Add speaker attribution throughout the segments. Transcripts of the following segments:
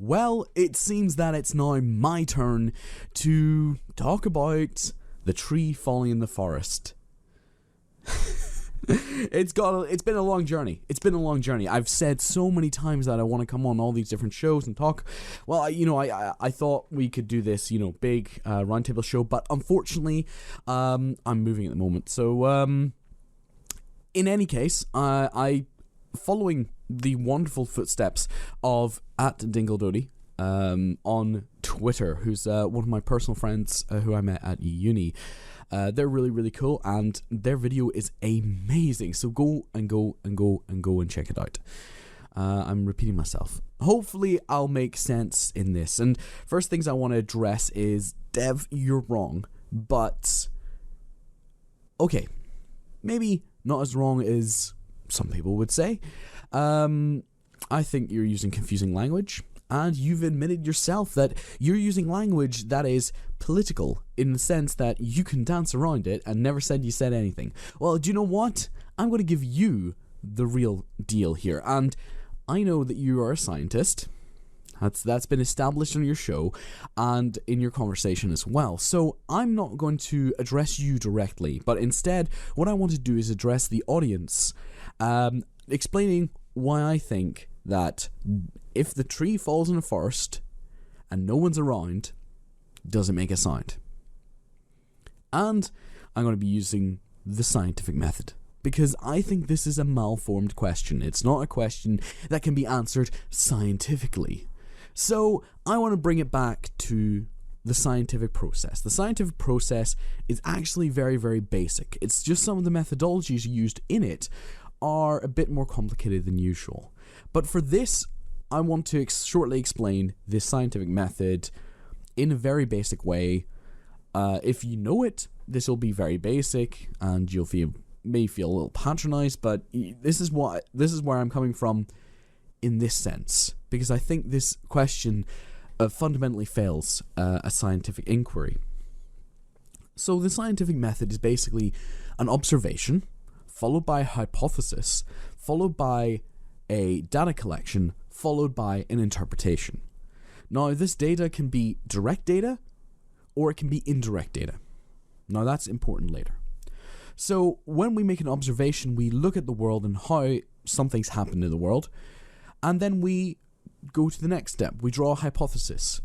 Speaker 1: Well, it seems that it's now my turn to talk about the tree falling in the forest. It's been a long journey. I've said so many times that I want to come on all these different shows and talk. Well, I thought we could do this, big roundtable show, but unfortunately, I'm moving at the moment. So, in any case, I following the wonderful footsteps of @Dingledody on Twitter, who's one of my personal friends who I met at uni. They're really, really cool, and their video is amazing. So go and check it out. I'm repeating myself. Hopefully, I'll make sense in this. And first things I want to address is, Dev, you're wrong, but okay, maybe not as wrong as some people would say. I think you're using confusing language, and you've admitted yourself that you're using language that is political in the sense that you can dance around it and never said you said anything. Well, do you know what? I'm going to give you the real deal here, and I know that you are a scientist. That's been established on your show and in your conversation as well. So I'm not going to address you directly, but instead what I want to do is address the audience, explaining why I think that if the tree falls in a forest and no one's around, does it make a sound? And I'm going to be using the scientific method, because I think this is a malformed question. It's not a question that can be answered scientifically. So I want to bring it back to the scientific process. The scientific process is actually very, very basic. It's just some of the methodologies used in it are a bit more complicated than usual. But for this, I want to shortly explain this scientific method in a very basic way. If you know it, this will be very basic, and may feel a little patronized, but this is where I'm coming from in this sense, because I think this question fundamentally fails a scientific inquiry. So the scientific method is basically an observation, followed by a hypothesis, followed by a data collection, followed by an interpretation. Now, this data can be direct data, or it can be indirect data. Now, that's important later. So, when we make an observation, we look at the world and how something's happened in the world, and then we go to the next step. We draw a hypothesis.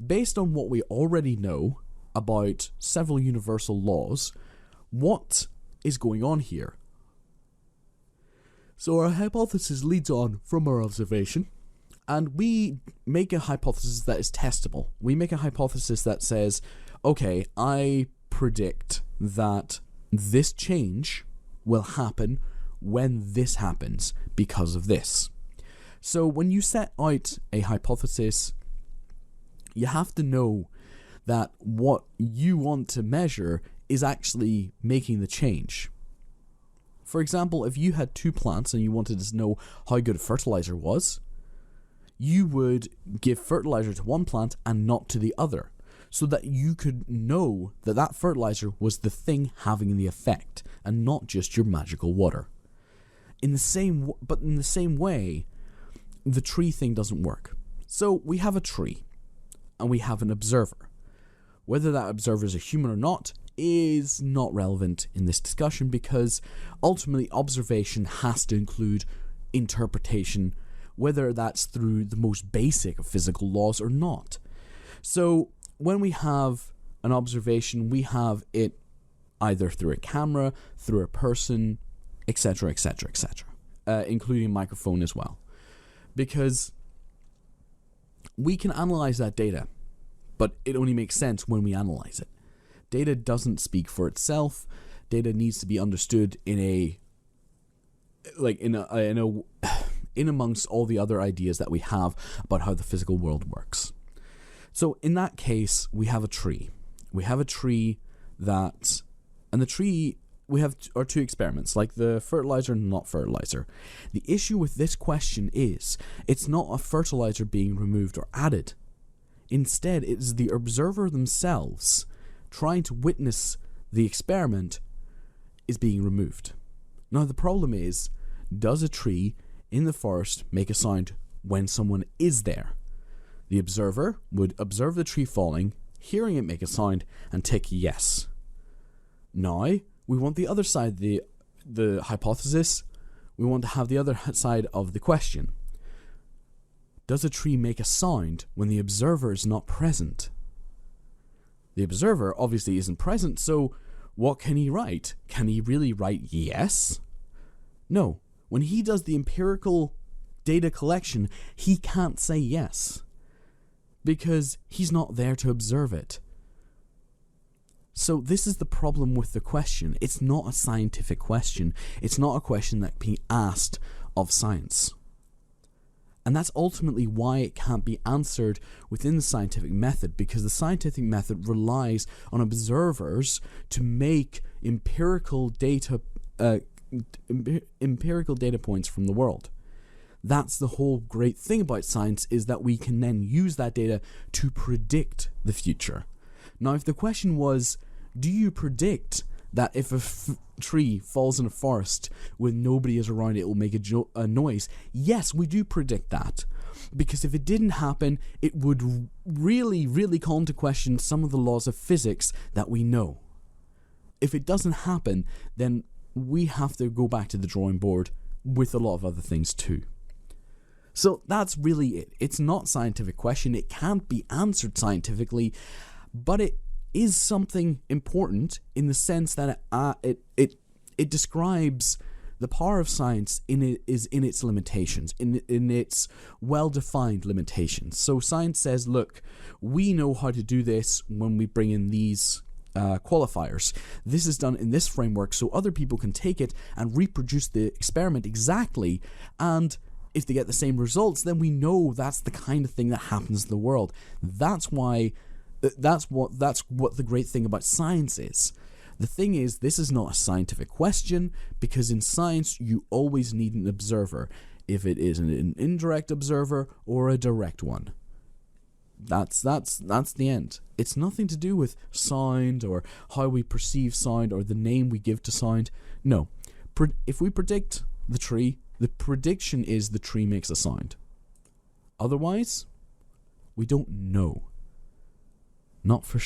Speaker 1: Based on what we already know about several universal laws, what is going on here? So our hypothesis leads on from our observation, and we make a hypothesis that is testable. We make a hypothesis that says, okay, I predict that this change will happen when this happens because of this. So when you set out a hypothesis, you have to know that what you want to measure is actually making the change. For example, if you had two plants and you wanted to know how good fertilizer was, you would give fertilizer to one plant and not to the other, so that you could know that that fertilizer was the thing having the effect and not just your magical water. In the same way, the tree thing doesn't work. So we have a tree and we have an observer. Whether that observer is a human or not is not relevant in this discussion, because ultimately observation has to include interpretation, whether that's through the most basic of physical laws or not. So when we have an observation, we have it either through a camera, through a person, etc., etc., etc., including a microphone as well. Because we can analyze that data, but it only makes sense when we analyze it. Data doesn't speak for itself. Data needs to be understood in amongst all the other ideas that we have about how the physical world works. So in that case, we have a tree. We have a tree that, and the tree, we have our two experiments, like the fertilizer and not fertilizer. The issue with this question is, it's not a fertilizer being removed or added. Instead, it is the observer themselves trying to witness the experiment is being removed. Now the problem is, does a tree in the forest make a sound when someone is there? The observer would observe the tree falling, hearing it make a sound, and tick yes. Now, we want the other side, the hypothesis. We want to have the other side of the question. Does a tree make a sound when the observer is not present? The observer obviously isn't present, so what can he write? Can he really write yes? No. When he does the empirical data collection, he can't say yes, because he's not there to observe it. So this is the problem with the question. It's not a scientific question. It's not a question that can be asked of science. And that's ultimately why it can't be answered within the scientific method, because the scientific method relies on observers to make empirical data points from the world. That's the whole great thing about science, is that we can then use that data to predict the future. Now, if the question was, do you predict that if a tree falls in a forest when nobody is around, it will make a noise? Yes, we do predict that. Because if it didn't happen, it would really, really call into question some of the laws of physics that we know. If it doesn't happen, then we have to go back to the drawing board with a lot of other things too. So that's really it. It's not a scientific question. It can't be answered scientifically, but it is something important in the sense that it describes the power of science in its limitations, in its well-defined limitations. So science says, look, we know how to do this when we bring in these qualifiers. This is done in this framework, so other people can take it and reproduce the experiment exactly, and if they get the same results, then we know that's the kind of thing that happens in the world. That's what the great thing about science is. The thing is, this is not a scientific question, because in science you always need an observer, if it is an indirect observer or a direct one. That's the end. It's nothing to do with sound or how we perceive sound or the name we give to sound. No. If we predict the tree, the prediction is the tree makes a sound. Otherwise, we don't know. Not for sure.